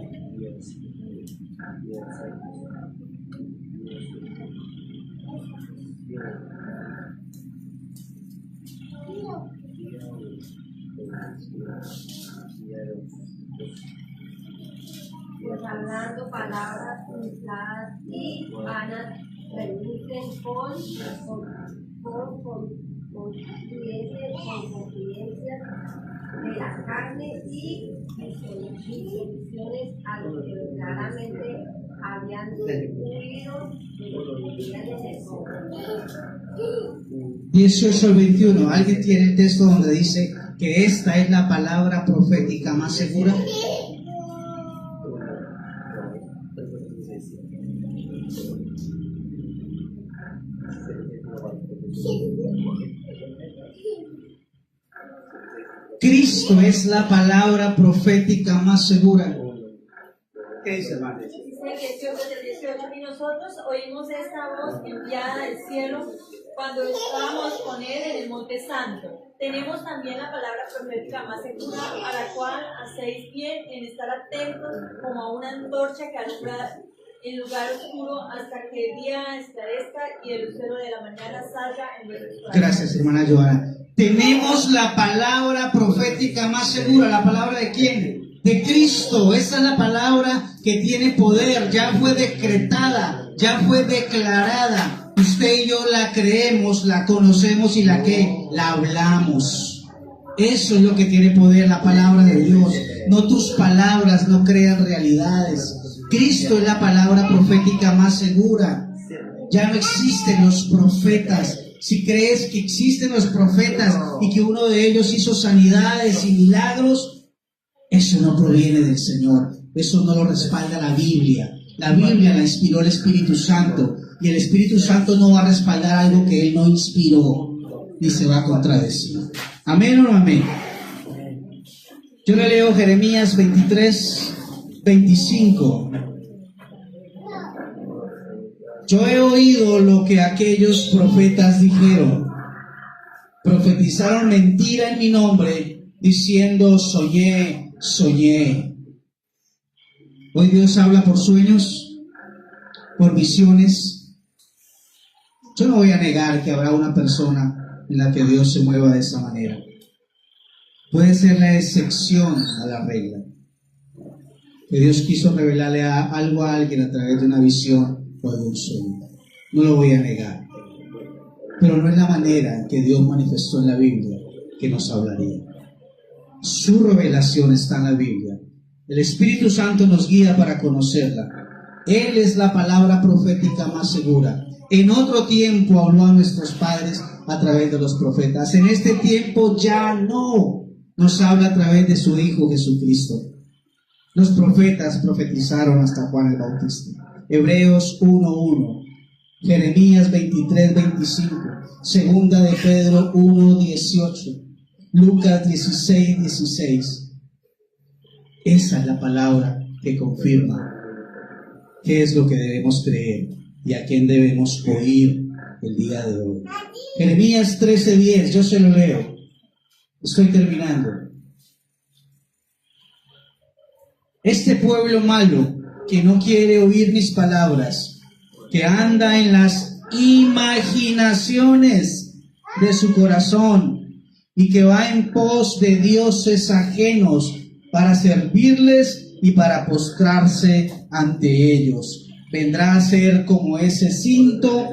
Pues hablando palabras infladas y vanas, reducen con confidencias de la carne y disoluciones a lo que claramente habían huido de los días de Jacob. 18-21. ¿Alguien tiene el texto donde dice que esta es la palabra profética más segura? Cristo es la palabra profética más segura. ¿Qué dice, hermano? Dice que Hechos del 18, y nosotros oímos esta voz enviada del cielo cuando estábamos con él en el Monte Santo. Tenemos también la palabra profética más segura, a la cual hacéis bien en estar atentos como a una antorcha que alumbra en lugar oscuro hasta que el día esclarezca y el lucero de la mañana salga en vuestros corazones. Gracias, hermana Joana. Tenemos la palabra profética más segura. ¿La palabra de quién? De Cristo. Esa es la palabra que tiene poder. Ya fue decretada, ya fue declarada. Usted y yo la creemos, la conocemos y la hablamos. Eso es lo que tiene poder, la palabra de Dios. No tus palabras no crean realidades. Cristo es la palabra profética más segura. Ya no existen los profetas. Si crees que existen los profetas y que uno de ellos hizo sanidades y milagros, eso no proviene del Señor. Eso no lo respalda la Biblia. La Biblia la inspiró el Espíritu Santo. Y el Espíritu Santo no va a respaldar algo que Él no inspiró, ni se va a contradecir. ¿Amén o no amén? Yo le leo Jeremías 23:25. Yo he oído lo que aquellos profetas dijeron. Profetizaron mentira en mi nombre, diciendo soñé, soñé. Hoy Dios habla por sueños, por visiones. Yo no voy a negar que habrá una persona en la que Dios se mueva de esa manera. Puede ser la excepción a la regla. Que Dios quiso revelarle algo a alguien a través de una visión o de un sueño. No lo voy a negar. Pero no es la manera en que Dios manifestó en la Biblia que nos hablaría. Su revelación está en la Biblia. El Espíritu Santo nos guía para conocerla. Él es la palabra profética más segura. En otro tiempo habló a nuestros padres a través de los profetas. En este tiempo ya no. Nos habla a través de su Hijo Jesucristo. Los profetas profetizaron hasta Juan el Bautista. Hebreos 1:1, Jeremías 23:25, Segunda de Pedro 1:18, Lucas 16:16. Esa es la palabra que confirma qué es lo que debemos creer y a quién debemos oír el día de hoy. Jeremías 13:10, yo se lo leo. Estoy terminando. Este pueblo malo que no quiere oír mis palabras, que anda en las imaginaciones de su corazón y que va en pos de dioses ajenos para servirles y para postrarse ante ellos, vendrá a ser como ese cinto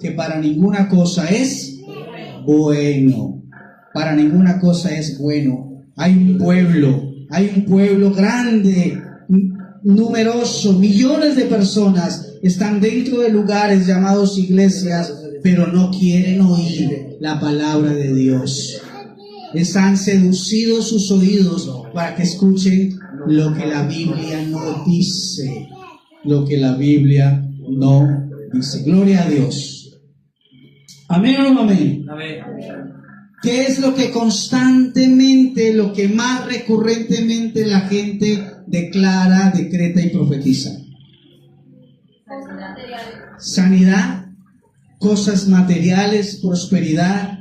que para ninguna cosa es bueno. Para ninguna cosa es bueno. Hay un pueblo grande, numeroso, millones de personas están dentro de lugares llamados iglesias, pero no quieren oír la palabra de Dios. Les han seducido sus oídos para que escuchen lo que la Biblia no dice. Lo que la Biblia no dice. Gloria a Dios. Amén o no amén. Amén. ¿Qué es lo que constantemente, lo que más recurrentemente la gente declara, decreta y profetiza? Cosas materiales. Sanidad, cosas materiales, prosperidad,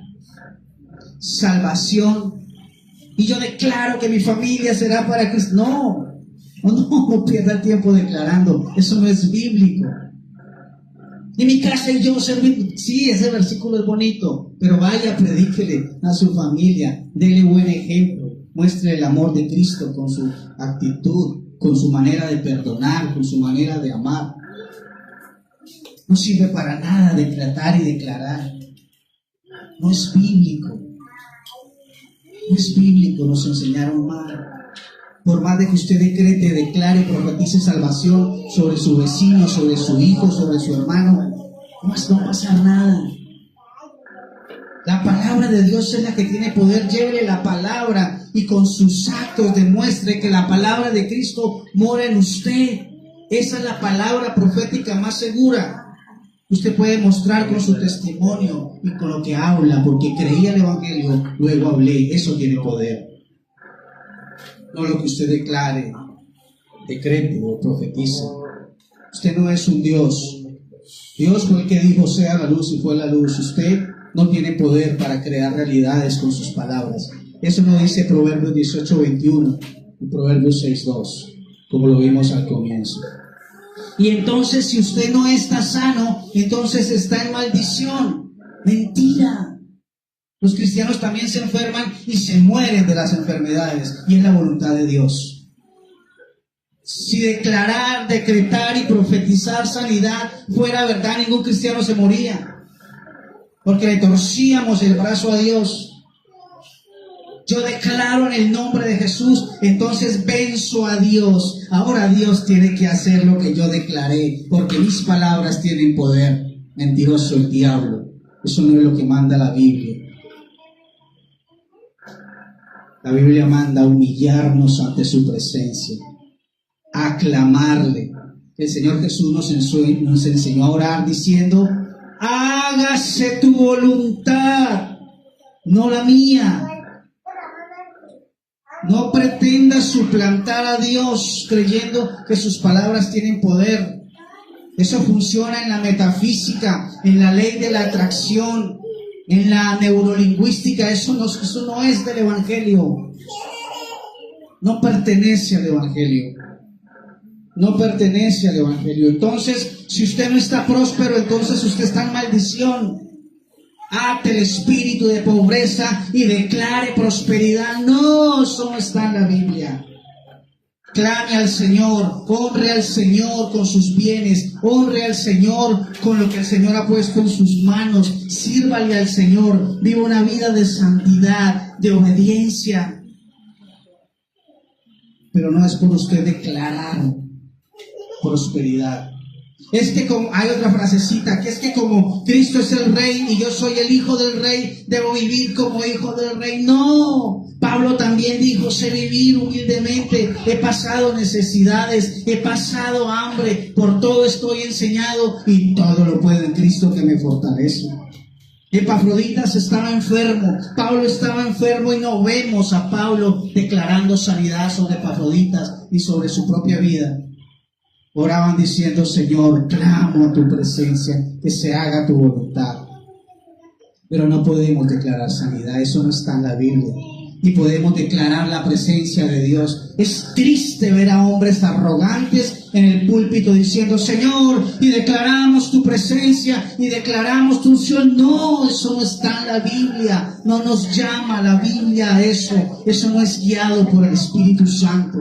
salvación. Y yo declaro que mi familia será para Cristo. No pierda tiempo declarando. Eso no es bíblico. Y mi casa y yo servir. Sí, ese versículo es bonito, pero vaya, predíquele a su familia, dele buen ejemplo, muestre el amor de Cristo con su actitud, con su manera de perdonar, con su manera de amar. No sirve para nada decretar y declarar. No es bíblico. No es bíblico, nos enseñaron mal. Por más de que usted decrete, declare, profetice salvación sobre su vecino, sobre su hijo, sobre su hermano, no va a pasar nada. La palabra de Dios es la que tiene poder. Llévele la palabra y con sus actos demuestre que la palabra de Cristo mora en usted. Esa es la palabra profética más segura. Usted puede mostrar con su testimonio y con lo que habla, porque creía el Evangelio, luego hablé. Eso tiene poder. No lo que usted declare, decrete o profetice. Usted no es un Dios. Dios fue el que dijo sea la luz y fue la luz. Usted no tiene poder para crear realidades con sus palabras. Eso no dice Proverbios 18:21 y Proverbios 6:2, como lo vimos al comienzo. Y entonces, si usted no está sano, entonces está en maldición. Mentira. Los cristianos también se enferman y se mueren de las enfermedades, y es la voluntad de Dios. Si declarar, decretar y profetizar sanidad fuera verdad, ningún cristiano se moría, porque le torcíamos el brazo a Dios. Yo declaro en el nombre de Jesús, entonces venzo a Dios. Ahora Dios tiene que hacer lo que yo declaré, porque mis palabras tienen poder. Mentiroso el diablo. Eso no es lo que manda la Biblia. La Biblia manda humillarnos ante su presencia, aclamarle. El Señor Jesús nos enseñó a orar diciendo: hágase tu voluntad, no la mía. No pretendas suplantar a Dios creyendo que sus palabras tienen poder. Eso funciona en la metafísica, en la ley de la atracción, en la neurolingüística. Eso no es del Evangelio. No pertenece al Evangelio. No pertenece al Evangelio. Entonces, si usted no está próspero, entonces usted está en maldición. Ate el espíritu de pobreza y declare prosperidad. No, eso no está en la Biblia. Clame al Señor, honre al Señor con sus bienes, honre al Señor con lo que el Señor ha puesto en sus manos, sírvale al Señor, viva una vida de santidad, de obediencia. Pero no es por usted declarar prosperidad. Es que como, hay otra frasecita, que es que como Cristo es el Rey y yo soy el Hijo del Rey, debo vivir como hijo del Rey. No, Pablo también dijo: sé vivir humildemente, he pasado necesidades, he pasado hambre, por todo estoy enseñado y todo lo puedo en Cristo que me fortalece. Epafroditas estaba enfermo, Pablo estaba enfermo y no vemos a Pablo declarando sanidad sobre Epafroditas y sobre su propia vida. Oraban diciendo: Señor, clamo a tu presencia, que se haga tu voluntad. Pero no podemos declarar sanidad, eso no está en la Biblia. Y podemos declarar la presencia de Dios. Es triste ver a hombres arrogantes en el púlpito diciendo: Señor, y declaramos tu presencia y declaramos tu unción. No, eso no está en la Biblia. No nos llama la Biblia a eso. Eso no es guiado por el Espíritu Santo.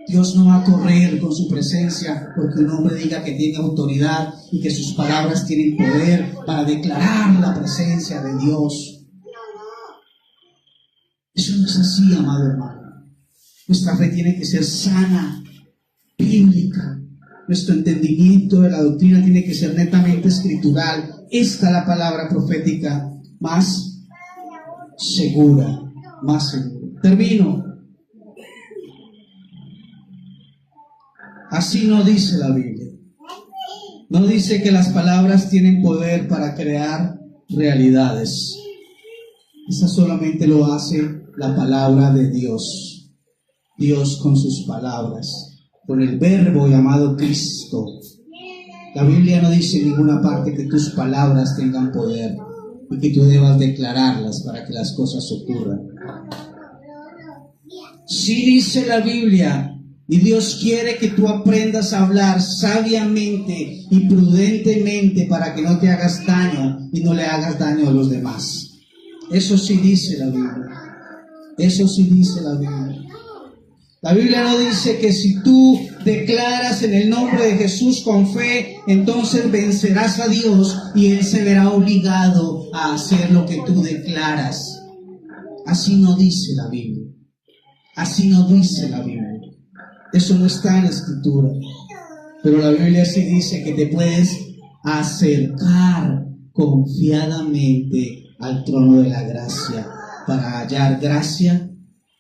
Dios no va a correr con su presencia porque un hombre diga que tiene autoridad y que sus palabras tienen poder para declarar la presencia de Dios. Eso no es así, amado hermano. Nuestra fe tiene que ser sana, bíblica. Nuestro entendimiento de la doctrina tiene que ser netamente escritural. Esta es la palabra profética más segura, más segura. Termino. Así no dice la Biblia. No dice que las palabras tienen poder para crear realidades. Esa solamente lo hace la palabra de Dios. Dios con sus palabras, con el verbo llamado Cristo. La Biblia no dice en ninguna parte que tus palabras tengan poder y que tú debas declararlas para que las cosas ocurran. Sí dice la Biblia, y Dios quiere que tú aprendas a hablar sabiamente y prudentemente para que no te hagas daño y no le hagas daño a los demás. Eso sí dice la Biblia. Eso sí dice la Biblia. La Biblia no dice que si tú declaras en el nombre de Jesús con fe, entonces vencerás a Dios y Él se verá obligado a hacer lo que tú declaras. Así no dice la Biblia. Así no dice la Biblia. Eso no está en la Escritura. Pero la Biblia sí dice que te puedes acercar confiadamente al trono de la gracia para hallar gracia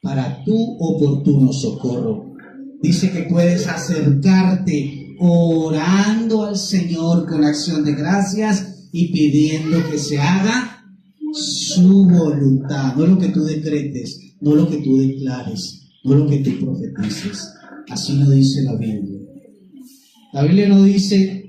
para tu oportuno socorro. Dice que puedes acercarte orando al Señor con acción de gracias y pidiendo que se haga su voluntad, no lo que tú decretes, no lo que tú declares, no lo que tú profetices. Así no dice la Biblia. La Biblia no dice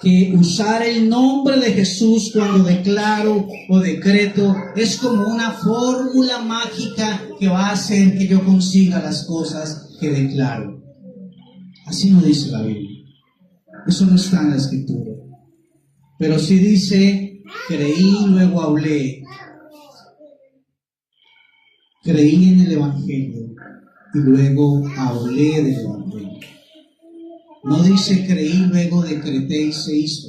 que usar el nombre de Jesús cuando declaro o decreto es como una fórmula mágica que va a hacer que yo consiga las cosas que declaro. Así no dice la Biblia. Eso no está en la Escritura. Pero sí dice: creí, luego hablé. Creí en el Evangelio y luego hablé del Evangelio. No dice creí, luego decreté y se hizo.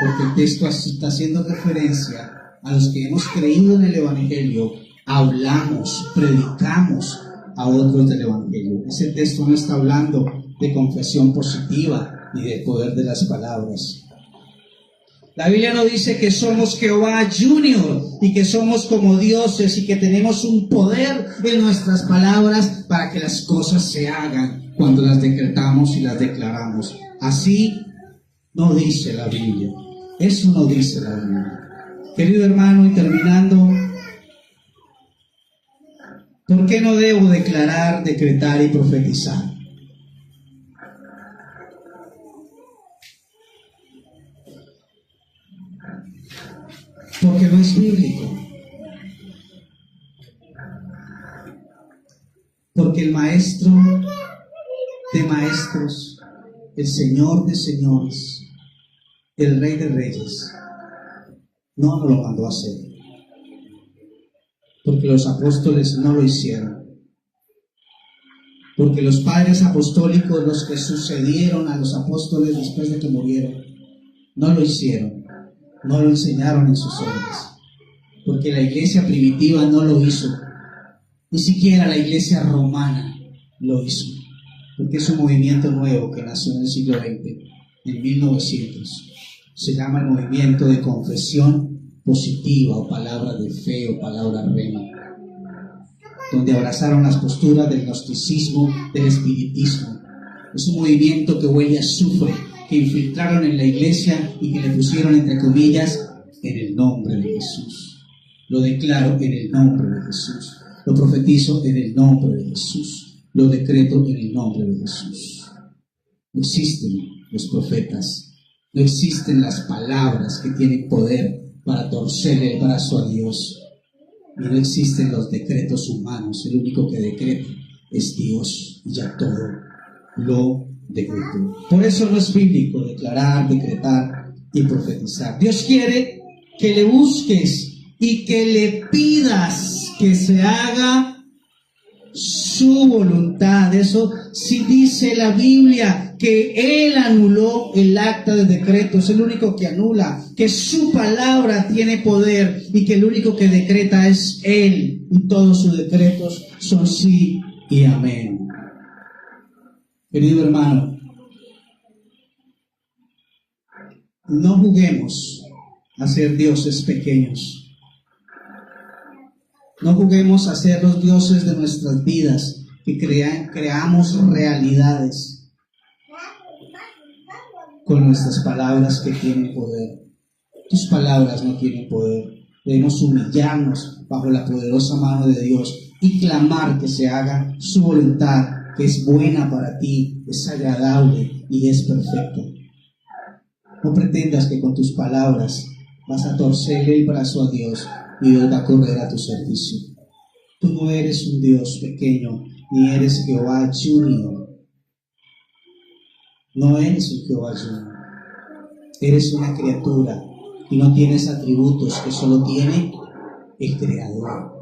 Porque el texto está haciendo referencia a los que hemos creído en el Evangelio, hablamos, predicamos a otros del Evangelio. Ese texto no está hablando de confesión positiva ni de poder de las palabras. La Biblia no dice que somos Jehová Junior y que somos como dioses y que tenemos un poder en nuestras palabras para que las cosas se hagan cuando las decretamos y las declaramos. Así no dice la Biblia. Eso no dice la Biblia. Querido hermano, y terminando, ¿por qué no debo declarar, decretar y profetizar? Porque no es bíblico. Porque el Maestro de maestros, el Señor de señores, el Rey de reyes, no nos lo mandó a hacer. Porque los apóstoles no lo hicieron. Porque los padres apostólicos, los que sucedieron a los apóstoles después de que murieron, no lo hicieron. No lo enseñaron en sus obras. Porque la iglesia primitiva no lo hizo. Ni siquiera la iglesia romana lo hizo. Porque es un movimiento nuevo que nació en el siglo XX, en 1900. Se llama el movimiento de confesión positiva o palabra de fe o palabra rema, donde abrazaron las posturas del gnosticismo, del espiritismo. Es un movimiento que huele a azufre, que infiltraron en la iglesia y que le pusieron entre comillas en el nombre de Jesús. Lo declaro en el nombre de Jesús. Lo profetizo en el nombre de Jesús. Lo decreto en el nombre de Jesús. No existen los profetas. No existen las palabras que tienen poder para torcerle el brazo a Dios. Y no existen los decretos humanos. El único que decreta es Dios. Y ya todo lo decretó. Por eso no es bíblico declarar, decretar y profetizar. Dios quiere que le busques y que le pidas que se haga su voluntad. Eso sí dice la Biblia, que Él anuló el acta de decreto. Es el único que anula, que su palabra tiene poder y que el único que decreta es Él, y todos sus decretos son sí y amén. Querido hermano, no juguemos a ser dioses pequeños. No juguemos a ser los dioses de nuestras vidas, que creamos realidades con nuestras palabras que tienen poder. Tus palabras no tienen poder. Debemos humillarnos bajo la poderosa mano de Dios y clamar que se haga su voluntad, que es buena para ti, es agradable y es perfecta. No pretendas que con tus palabras vas a torcerle el brazo a Dios y Dios va a correr a tu servicio. Tú no eres un Dios pequeño, ni eres Jehová Junior. No eres un Jehová Junior. Eres una criatura y no tienes atributos que solo tiene el Creador.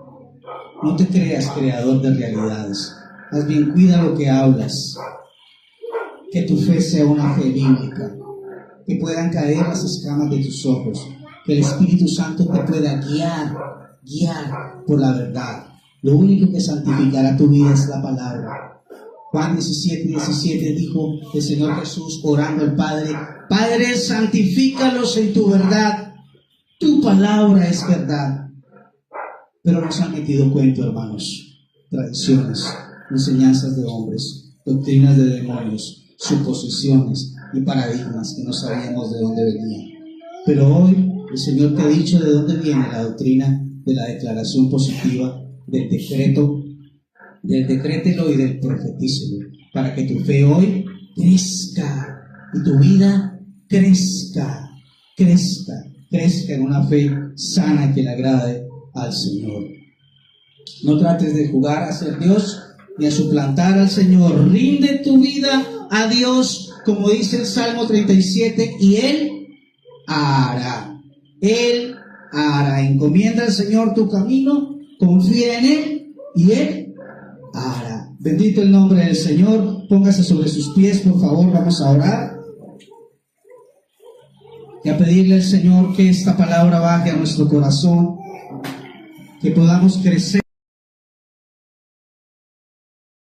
No te creas creador de realidades. Más bien cuida lo que hablas. Que tu fe sea una fe bíblica. Que puedan caer las escamas de tus ojos. Que el Espíritu Santo te pueda guiar por la verdad. Lo único que santificará tu vida es la palabra. Juan 17:17 dijo el Señor Jesús orando al Padre: Padre, santifícalos en tu verdad. Tu palabra es verdad. Pero nos han metido cuento, hermanos. Tradiciones, enseñanzas de hombres, doctrinas de demonios, suposiciones y paradigmas que no sabíamos de dónde venían. Pero hoy el Señor te ha dicho de dónde viene la doctrina de la declaración positiva, del decreto, del decrételo y del profetícelo, para que tu fe hoy crezca y tu vida crezca en una fe sana que le agrade al Señor. No trates de jugar a ser Dios ni a suplantar al Señor. Rinde tu vida a Dios, como dice el Salmo 37, y Él hará. Él hará. Encomienda al Señor tu camino, confía en Él y Él hará. Bendito el nombre del Señor. Póngase sobre sus pies, por favor. Vamos a orar y a pedirle al Señor que esta palabra baje a nuestro corazón, que podamos crecer.